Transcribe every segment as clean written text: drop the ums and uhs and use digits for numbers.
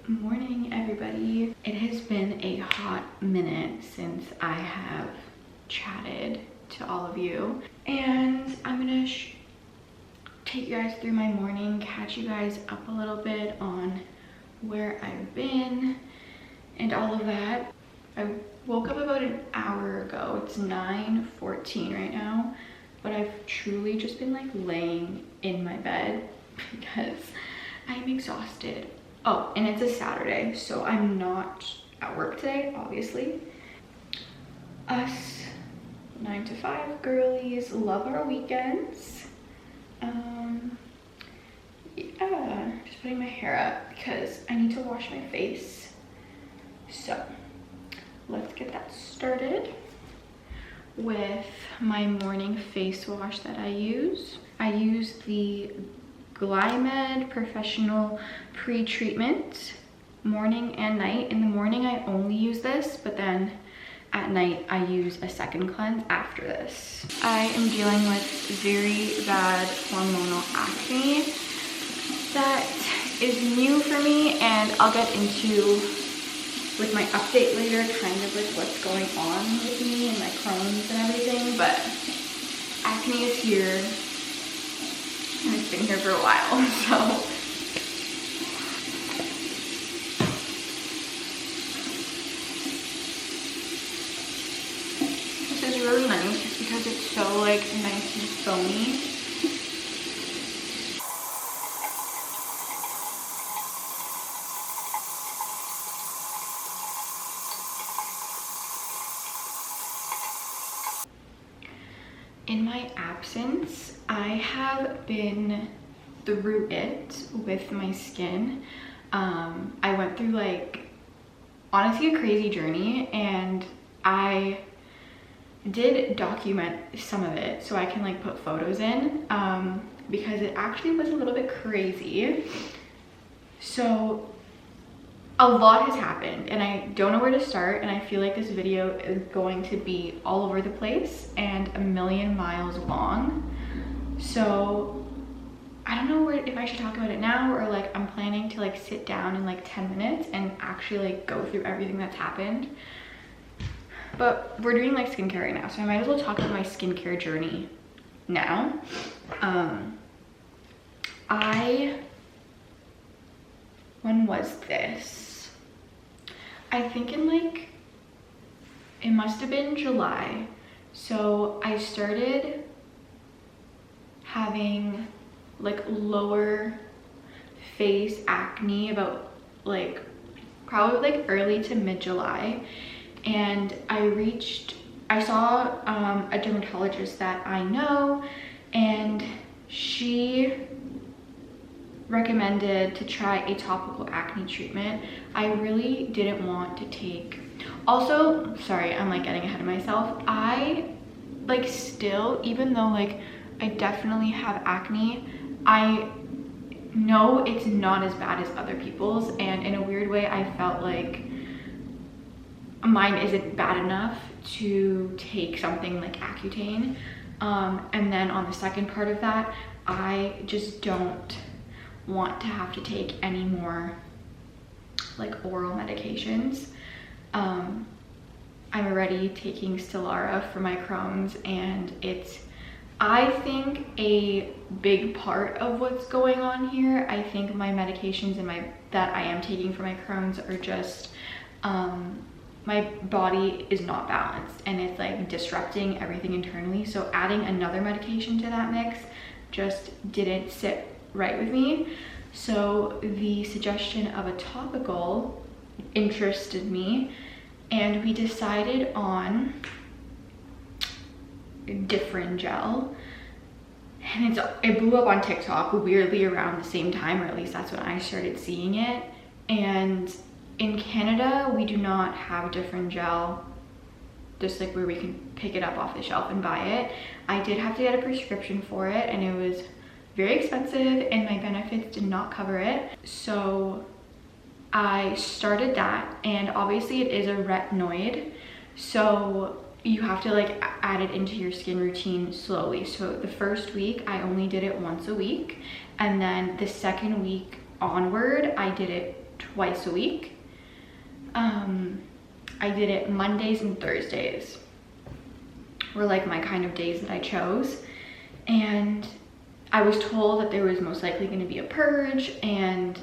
Morning, everybody. It has been a hot minute since I have chatted to all of you, and I'm gonna take you guys through my morning, catch you guys up a little bit on where I've been and all of that. I woke up about an hour ago. It's 9:14 right now, but I've truly just been like laying in my bed because I'm exhausted. Oh, and it's a Saturday, so I'm not at work today, obviously. Us 9 to 5 girlies love our weekends. Yeah, just putting my hair up because I need to wash my face. So let's get that started with my morning face wash that I use. I use the Glymed Professional Pre-Treatment morning and night. In the morning I only use this, but then at night I use a second cleanse after this. I am dealing with very bad hormonal acne that is new for me, and I'll get into with my update later kind of like what's going on with me and my Crohn's and everything, but acne is here. It's been here for a while, so. This is really nice just because it's so like nice and foamy. In my absence, I have been through it with my skin. I went through like honestly a crazy journey, and I did document some of it so I can like put photos in because it actually was a little bit crazy. So a lot has happened and I don't know where to start, and I feel like this video is going to be all over the place and a million miles long. So I don't know if I should talk about it now or like I'm planning to like sit down in like 10 minutes and actually like go through everything that's happened. But we're doing like skincare right now, so I might as well talk about my skincare journey now. When was this? I think in like, it must have been July. So I started having like lower face acne about like probably like early to mid-July, and I saw a dermatologist that I know, and she recommended to try a topical acne treatment. I really didn't want to take, also, sorry, I'm like getting ahead of myself. I like still, even though like I definitely have acne, I know it's not as bad as other people's, and in a weird way I felt like mine isn't bad enough to take something like Accutane. And then on the second part of that, I just don't want to have to take any more like oral medications. I'm already taking Stelara for my Crohn's, and it's, I think, a big part of what's going on here. I think my medications and that I am taking for my Crohn's are just my body is not balanced and it's like disrupting everything internally. So adding another medication to that mix just didn't sit right with me. So the suggestion of a topical interested me, and we decided on Differin gel, and it blew up on TikTok weirdly around the same time, or at least that's when I started seeing it. And in Canada, we do not have Differin gel, just like where we can pick it up off the shelf and buy it. I did have to get a prescription for it, and it was very expensive and my benefits did not cover it. So I started that, and obviously it is a retinoid, so you have to like add it into your skin routine slowly. So the first week I only did it once a week, and then the second week onward I did it twice a week. I did it Mondays and Thursdays were like my kind of days that I chose. And I was told that there was most likely going to be a purge, and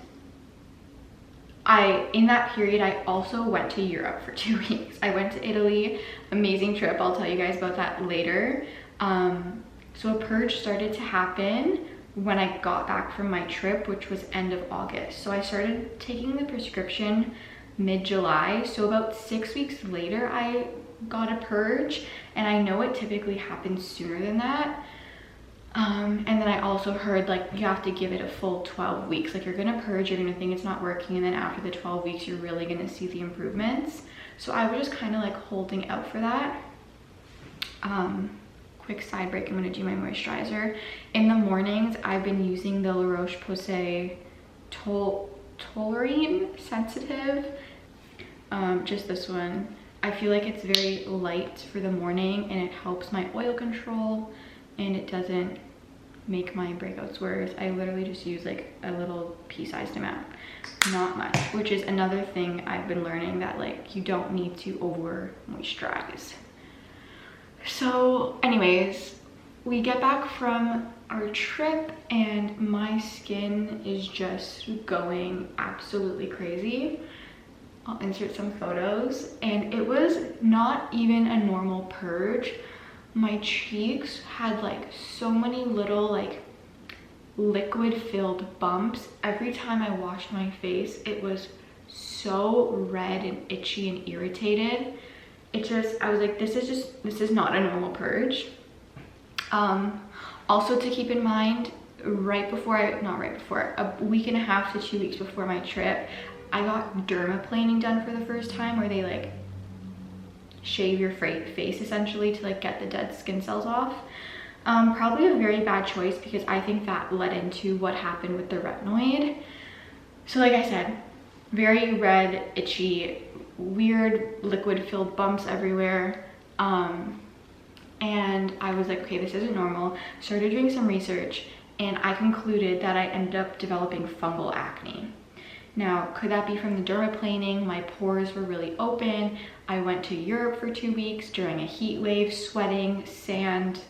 in that period, I also went to Europe for 2 weeks. I went to Italy, amazing trip. I'll tell you guys about that later. So a purge started to happen when I got back from my trip, which was end of August. So I started taking the prescription mid-July. So about 6 weeks later, I got a purge, and I know it typically happens sooner than that. And then I also heard like you have to give it a full 12 weeks. Like you're gonna purge, you're gonna think it's not working, and then after the 12 weeks, you're really gonna see the improvements. So I was just kind of like holding out for that. Quick side break, I'm gonna do my moisturizer. In the mornings, I've been using the La Roche-Posay Taurine Sensitive. Just this one. I feel like it's very light for the morning, and it helps my oil control, and it doesn't make my breakouts worse. I literally just use like a little pea-sized amount, not much, which is another thing I've been learning, that like you don't need to over moisturize. So anyways, we get back from our trip and my skin is just going absolutely crazy. I'll insert some photos, and it was not even a normal purge. My cheeks had like so many little like liquid filled bumps. Every time I washed my face, it was so red and itchy and irritated. I was like, this is not a normal purge. Also to keep in mind, a week and a half to 2 weeks before my trip, I got dermaplaning done for the first time, where they like shave your face essentially to like get the dead skin cells off. Probably a very bad choice, because I think that led into what happened with the retinoid. So like I said, very red, itchy, weird liquid filled bumps everywhere. And I was like, okay, this isn't normal. Started doing some research, and I concluded that I ended up developing fungal acne. Now, could that be from the dermaplaning? My pores were really open. I went to Europe for 2 weeks during a heat wave, sweating, sand,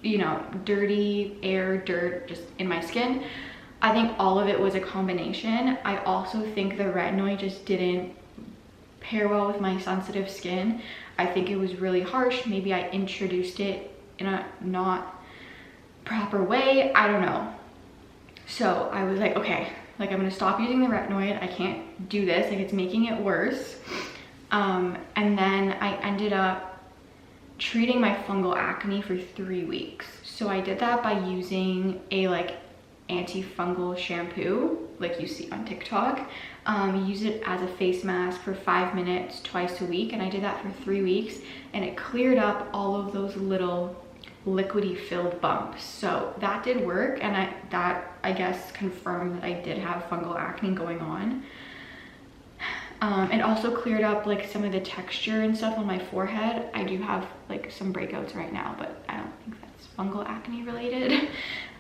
you know, dirty air, dirt just in my skin. I think all of it was a combination. I also think the retinoid just didn't pair well with my sensitive skin. I think it was really harsh. Maybe I introduced it in a not proper way. I don't know. So I was like, okay, like I'm gonna stop using the retinoid. I can't do this, like it's making it worse. And then I ended up treating my fungal acne for 3 weeks. So I did that by using a like antifungal shampoo, like you see on TikTok. Use it as a face mask for 5 minutes twice a week, and I did that for 3 weeks, and it cleared up all of those little liquidy filled bumps. So that did work, and that I guess confirmed that I did have fungal acne going on. It also cleared up like some of the texture and stuff on my forehead. I do have like some breakouts right now, but I don't think that's fungal acne related.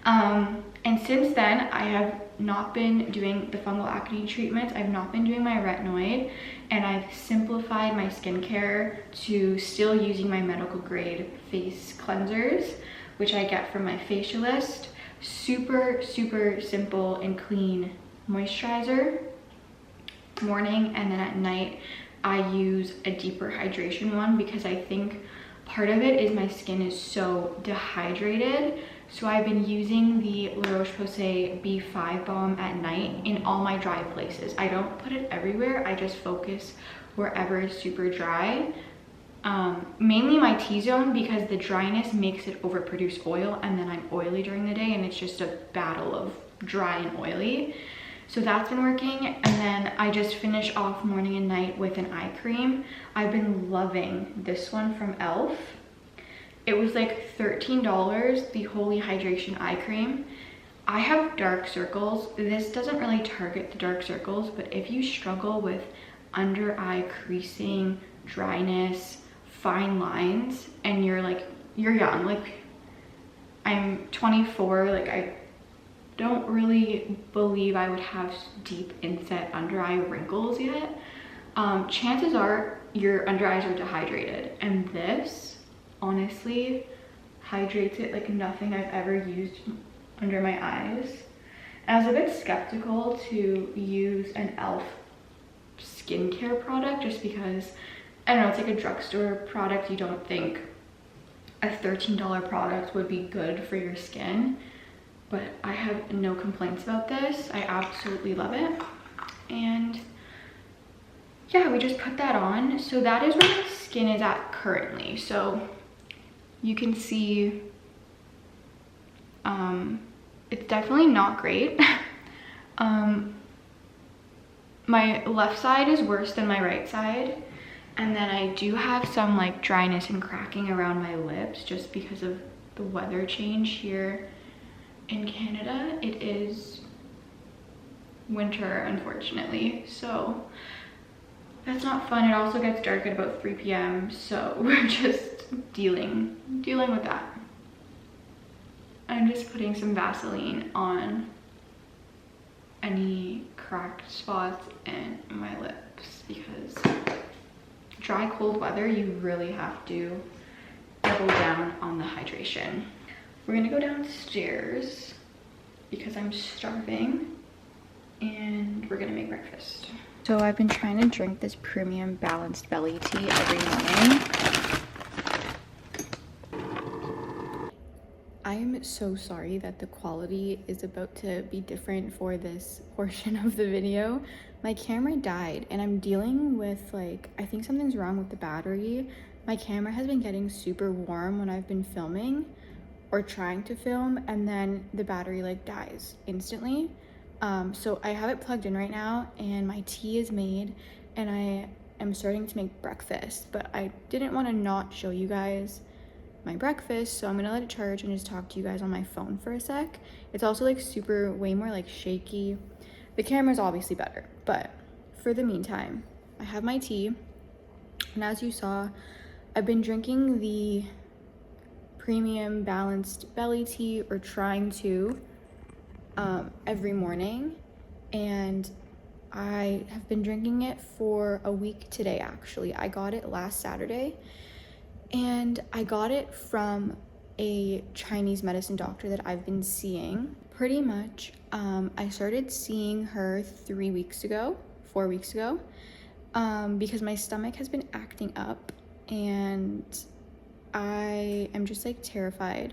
And since then, I have not been doing the fungal acne treatments. I've not been doing my retinoid, and I've simplified my skincare to still using my medical grade face cleansers, which I get from my facialist. Super, super simple and clean moisturizer morning, and then at night I use a deeper hydration one, because I think part of it is my skin is so dehydrated. So I've been using the La Roche-Posay B5 balm at night in all my dry places. I don't put it everywhere, I just focus wherever is super dry. Mainly my T-zone, because the dryness makes it overproduce oil, and then I'm oily during the day, and it's just a battle of dry and oily. So that's been working. And then I just finish off morning and night with an eye cream. I've been loving this one from e.l.f. It was like $13, the Holy Hydration Eye Cream. I have dark circles. This doesn't really target the dark circles, but if you struggle with under eye creasing, dryness, fine lines, and you're young, like I'm 24, like I don't really believe I would have deep inset under eye wrinkles yet. Chances are your under eyes are dehydrated, and this honestly hydrates it like nothing I've ever used under my eyes. And I was a bit skeptical to use an e.l.f. skincare product just because, I don't know, it's like a drugstore product. You don't think a $13 product would be good for your skin, but I have no complaints about this. I absolutely love it. And yeah, we just put that on. So that is where my skin is at currently. So you can see it's definitely not great. My left side is worse than my right side. And then I do have some like dryness and cracking around my lips just because of the weather change here in Canada. It is winter, unfortunately, so that's not fun. It also gets dark at about 3 p.m. so we're just dealing with that. I'm just putting some Vaseline on any cracked spots in my lips because dry, cold weather, you really have to double down on the hydration. We're gonna go downstairs because I'm starving and we're gonna make breakfast. So I've been trying to drink this premium balanced belly tea every morning. I'm so sorry that the quality is about to be different for this portion of the video. My camera died and I'm dealing with like, I think something's wrong with the battery. My camera has been getting super warm when I've been filming or trying to film, and then the battery like dies instantly. So I have it plugged in right now and my tea is made and I am starting to make breakfast, but I didn't want to not show you guys my breakfast, so I'm gonna let it charge and just talk to you guys on my phone for a sec. It's also like way more like shaky. The camera's obviously better, but for the meantime, I have my tea, and as you saw, I've been drinking the premium balanced belly tea, or trying to, every morning, and I have been drinking it for a week today. Actually, I got it last Saturday, and I got it from a Chinese medicine doctor that I've been seeing pretty much. I started seeing her 4 weeks ago, because my stomach has been acting up and I am just like terrified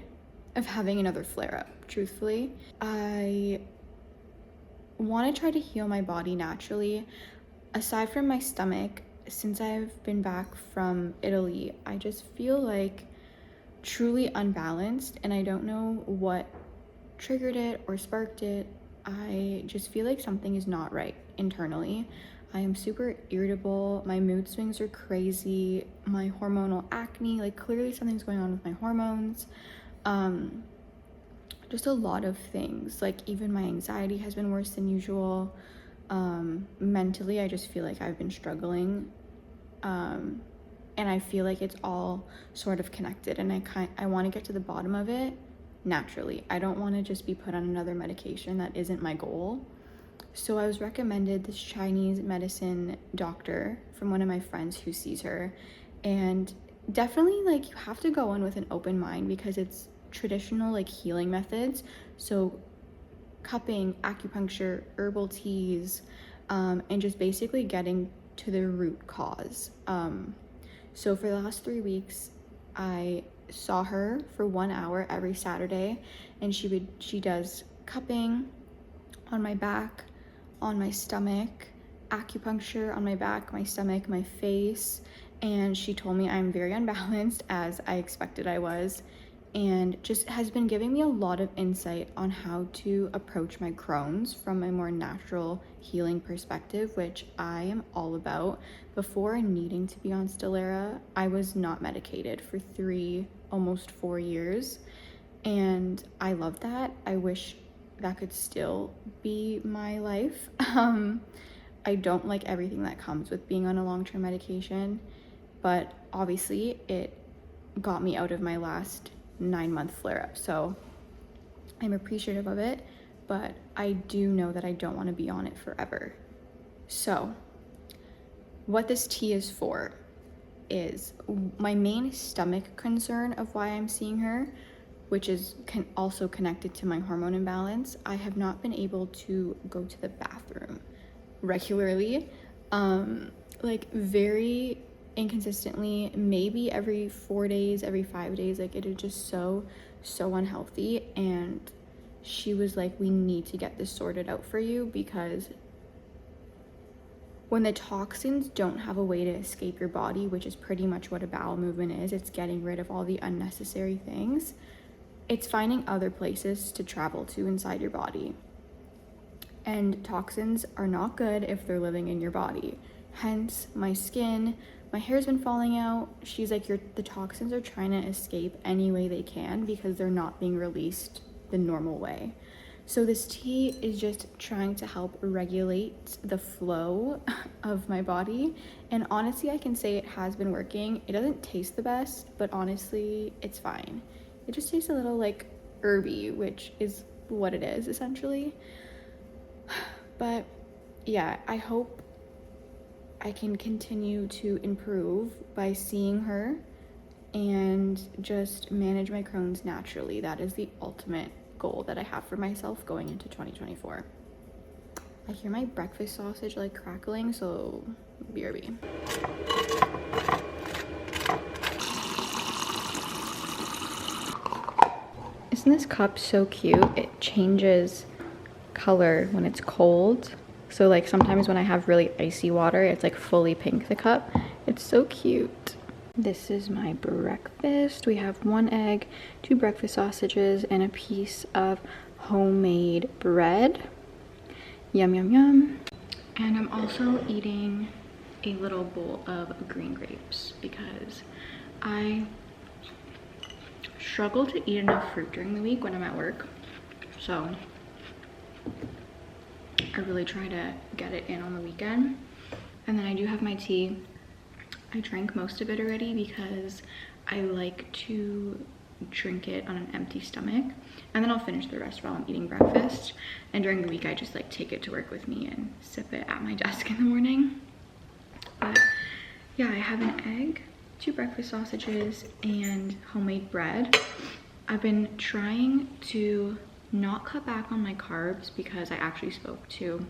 of having another flare-up, truthfully. I want to try to heal my body naturally. Aside from my stomach, since I've been back from Italy, I just feel like truly unbalanced, and I don't know what triggered it or sparked it. I just feel like something is not right internally. I am super irritable. My mood swings are crazy. My hormonal acne, like clearly something's going on with my hormones. Just a lot of things. Like even my anxiety has been worse than usual. Mentally, I just feel like I've been struggling. And I feel like it's all sort of connected, and I want to get to the bottom of it naturally. I don't want to just be put on another medication. That isn't my goal. So I was recommended this Chinese medicine doctor from one of my friends who sees her, and definitely like you have to go in with an open mind because it's traditional like healing methods. So cupping, acupuncture, herbal teas, and just basically getting to the root cause. So for the last 3 weeks, I saw her for 1 hour every Saturday, and she does cupping on my back, on my stomach, acupuncture on my back, my stomach, my face, and she told me I'm very unbalanced, as I expected I was, and just has been giving me a lot of insight on how to approach my Crohn's from a more natural healing perspective, which I am all about. Before needing to be on Stelara, I was not medicated for almost 4 years, and I love that. I wish that could still be my life. I don't like everything that comes with being on a long-term medication, but obviously it got me out of my last 9-month flare-up, so I'm appreciative of it. but I do know that I don't want to be on it forever. So what this tea is for is my main stomach concern of why I'm seeing her, which is also connected to my hormone imbalance. I have not been able to go to the bathroom regularly, like very inconsistently, maybe every 4 days, every 5 days. Like, it is just so unhealthy. And she was like, we need to get this sorted out for you, because when the toxins don't have a way to escape your body, which is pretty much what a bowel movement is, it's getting rid of all the unnecessary things. It's finding other places to travel to inside your body. And toxins are not good if they're living in your body. Hence, my skin, my hair's been falling out. She's like, the toxins are trying to escape any way they can because they're not being released the normal way. So this tea is just trying to help regulate the flow of my body. And honestly, I can say it has been working. It doesn't taste the best, but honestly, it's fine. It just tastes a little like herby, which is what it is essentially. But yeah, I hope I can continue to improve by seeing her and just manage my Crohn's naturally. That is the ultimate goal that I have for myself going into 2024. I hear my breakfast sausage like crackling, so BRB. Isn't this cup so cute? It changes color when it's cold. So like sometimes when I have really icy water, it's like fully pink, the cup. It's so cute. This is my breakfast. We have 1 egg, 2 breakfast sausages, and a piece of homemade bread. Yum, yum, yum. And I'm also eating a little bowl of green grapes because I struggle to eat enough fruit during the week when I'm at work. So I really try to get it in on the weekend. And then I do have my tea. I drank most of it already because I like to drink it on an empty stomach, and then I'll finish the rest while I'm eating breakfast. And during the week I just like take it to work with me and sip it at my desk in the morning. But yeah, I have an egg, 2 breakfast sausages, and homemade bread. I've been trying to not cut back on my carbs because I actually spoke to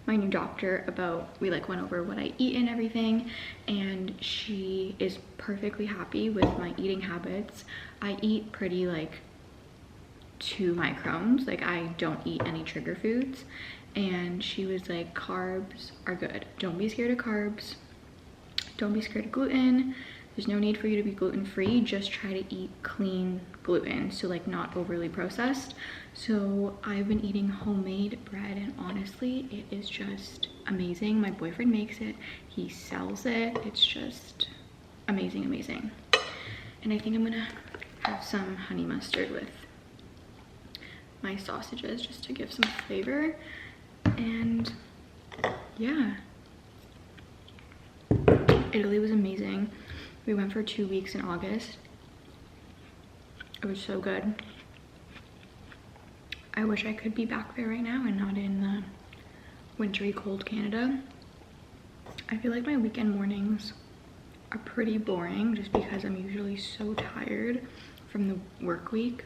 my new doctor about, we like went over what I eat and everything, and she is perfectly happy with my eating habits. I eat pretty like to my Crohn's, like I don't eat any trigger foods, and she was like, carbs are good, don't be scared of carbs, don't be scared of gluten, there's no need for you to be gluten-free, just try to eat clean gluten, so like not overly processed. So I've been eating homemade bread, and honestly it is just amazing. My boyfriend makes it, he sells it, it's just amazing. And I think I'm gonna have some honey mustard with my sausages just to give some flavor. And yeah, Italy was amazing. We went for 2 weeks in August. It was so good. I wish I could be back there right now and not in the wintry cold Canada. I feel like my weekend mornings are pretty boring just because I'm usually so tired from the work week.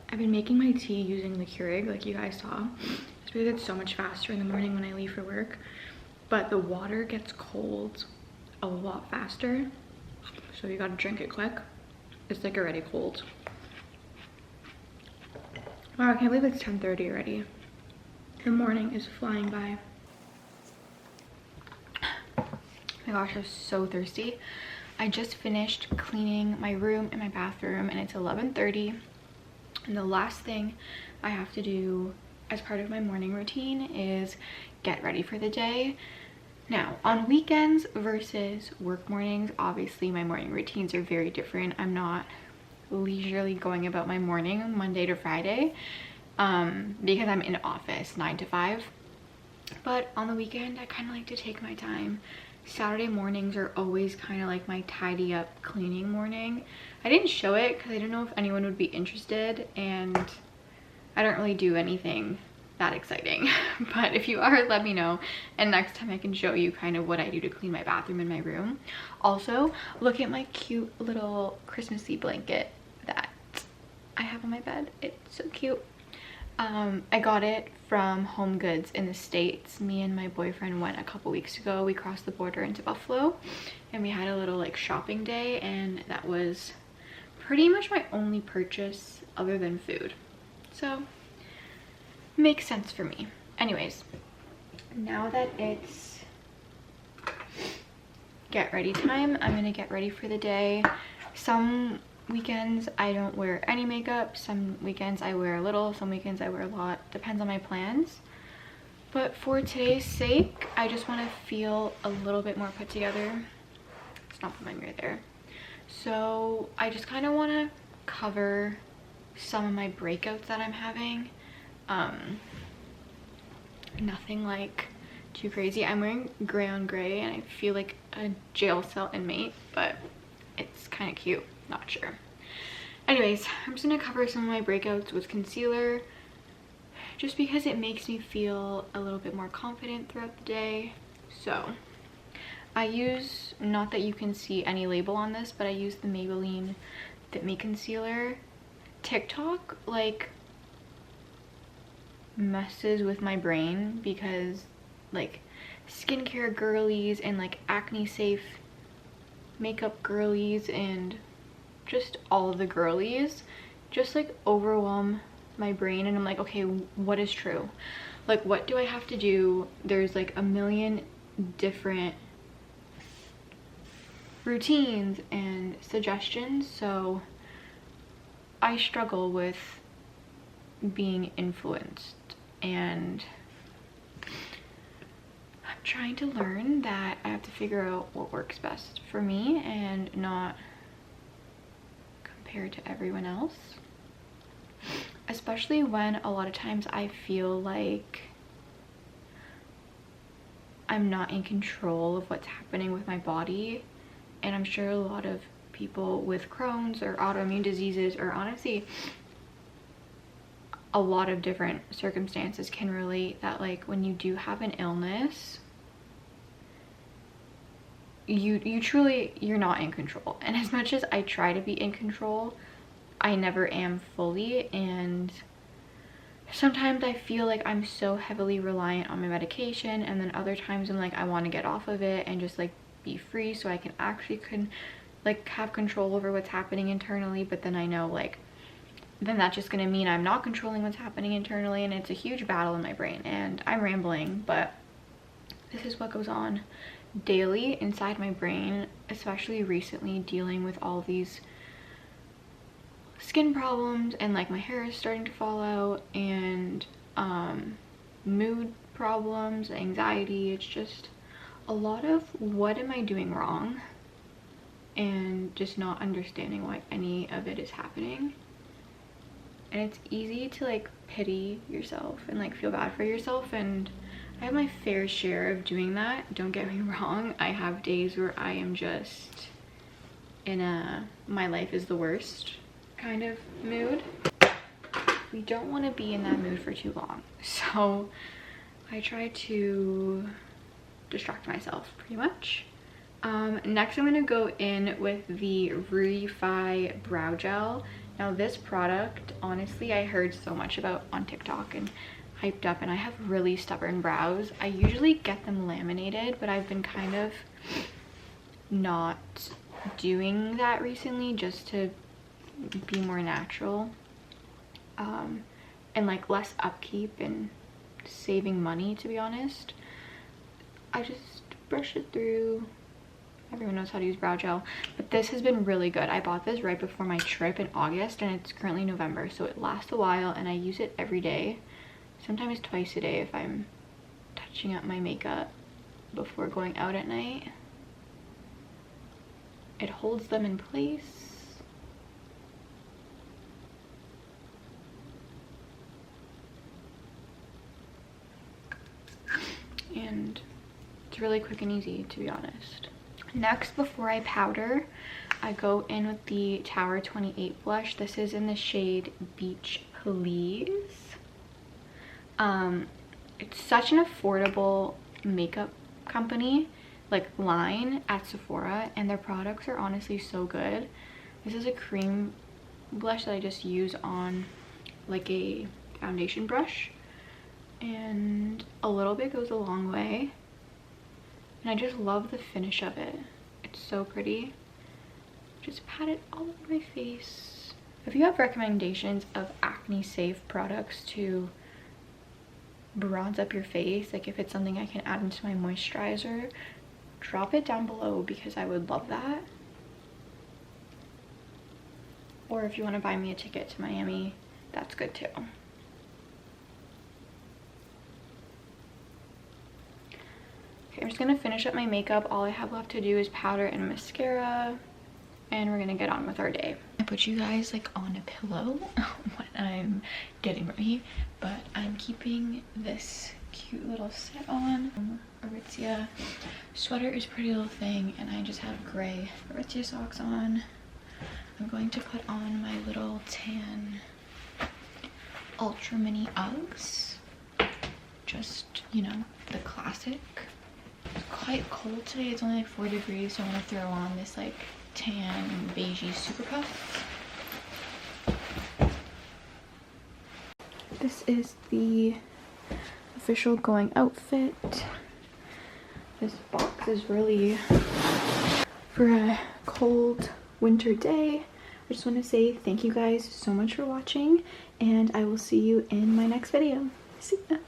I've been making my tea using the Keurig like you guys saw. It's because it's so much faster in the morning when I leave for work, but the water gets cold a lot faster, so you gotta drink it quick. It's like already cold. Wow, I can't believe it's 10:30 already. The morning is flying by. Oh my gosh, I'm so thirsty. I just finished cleaning my room and my bathroom, and it's 11:30. And the last thing I have to do as part of my morning routine is get ready for the day. Now, on weekends versus work mornings, obviously my morning routines are very different. I'm not leisurely going about my morning Monday to Friday because I'm in office 9 to 5. But on the weekend, I kind of like to take my time Saturday mornings are always kind of like my tidy up cleaning morning. I didn't show it because I didn't know if anyone would be interested, and I don't really do anything that exciting. But if you are, let me know, and next time I can show you kind of what I do to clean my bathroom and my room. Also, look at my cute little Christmassy blanket that I have on my bed. It's so cute. I got it from Home Goods in the States. Me and my boyfriend went a couple weeks ago. We crossed the border into Buffalo and we had a little like shopping day, and that was pretty much my only purchase other than food. So makes sense for me. Anyways, now that it's get ready time, I'm gonna get ready for the day. Some weekends I don't wear any makeup, some weekends I wear a little, some weekends I wear a lot, depends on my plans. But for today's sake, I just want to feel a little bit more put together. Let's not put my mirror there. So I just kind of want to cover some of my breakouts that I'm having. Nothing like too crazy. I'm wearing gray on gray and I feel like a jail cell inmate, but it's kind of cute. Not sure. Anyways, I'm just gonna cover some of my breakouts with concealer just because it makes me feel a little bit more confident throughout the day. So I use, not that you can see any label on this, but I use the Maybelline Fit Me Concealer. TikTok like messes with my brain because like skincare girlies and like acne safe makeup girlies and just all of the girlies just like overwhelm my brain, and I'm like, okay, what is true? Like, what do I have to do? There's like a million different routines and suggestions, so I struggle with being influenced, and I'm trying to learn that I have to figure out what works best for me and not compare to everyone else, especially when a lot of times I feel like I'm not in control of what's happening with my body. And I'm sure a lot of people with Crohn's or autoimmune diseases, or honestly a lot of different circumstances, can relate that like when you do have an illness, you truly, you're not in control. And as much as I try to be in control, I never am fully. And sometimes I feel like I'm so heavily reliant on my medication, and then other times I'm like, I want to get off of it and just like be free so I can actually like have control over what's happening internally. But then I know like then that's just gonna mean I'm not controlling what's happening internally, and it's a huge battle in my brain. And I'm rambling, but this is what goes on daily inside my brain, especially recently dealing with all these skin problems, and like my hair is starting to fall out, and mood problems, anxiety. It's just a lot of what am I doing wrong, and just not understanding why any of it is happening. And it's easy to like pity yourself and like feel bad for yourself, and I have my fair share of doing that, don't get me wrong. I have days where I am just in a my life is the worst kind of mood. We don't want to be in that mood for too long, so I try to distract myself pretty much. Next I'm going to go in with the Rudify brow gel. Now this product, honestly, I heard so much about on TikTok and hyped up, and I have really stubborn brows. I usually get them laminated, but I've been kind of not doing that recently just to be more natural, and like less upkeep and saving money, to be honest. I just brush it through. Everyone knows how to use brow gel, but this has been really good. I bought this right before my trip in August, and it's currently November, so it lasts a while, and I use it every day, sometimes twice a day if I'm touching up my makeup before going out at night. It holds them in place. And It's really quick and easy, to be honest. Next, before I powder, I go in with the Tower 28 blush. This is in the shade Beach Please. It's such an affordable makeup company, like line at Sephora, and their products are honestly so good. This is a cream blush that I just use on like a foundation brush, and a little bit goes a long way, and I just love the finish of it. It's so pretty. Just pat it all over my face. If you have recommendations of acne safe products to bronze up your face, like if it's something I can add into my moisturizer, drop it down below because I would love that. Or if you want to buy me a ticket to Miami, that's good too. Okay, I'm just gonna finish up my makeup. All I have left to do is powder and mascara, and we're gonna get on with our day. I put you guys like on a pillow when I'm getting ready, but I'm keeping this cute little set on. Aritzia sweater is Pretty Little Thing, and I just have gray Aritzia socks on. I'm going to put on my little tan ultra mini Uggs. Just, you know, the classic. It's quite cold today. It's only like 4 degrees, so I'm gonna throw on this like tan and beigey super puff. This is the official going outfit. This box is really for a cold winter day. I just want to say thank you guys so much for watching, and I will see you in my next video. See ya.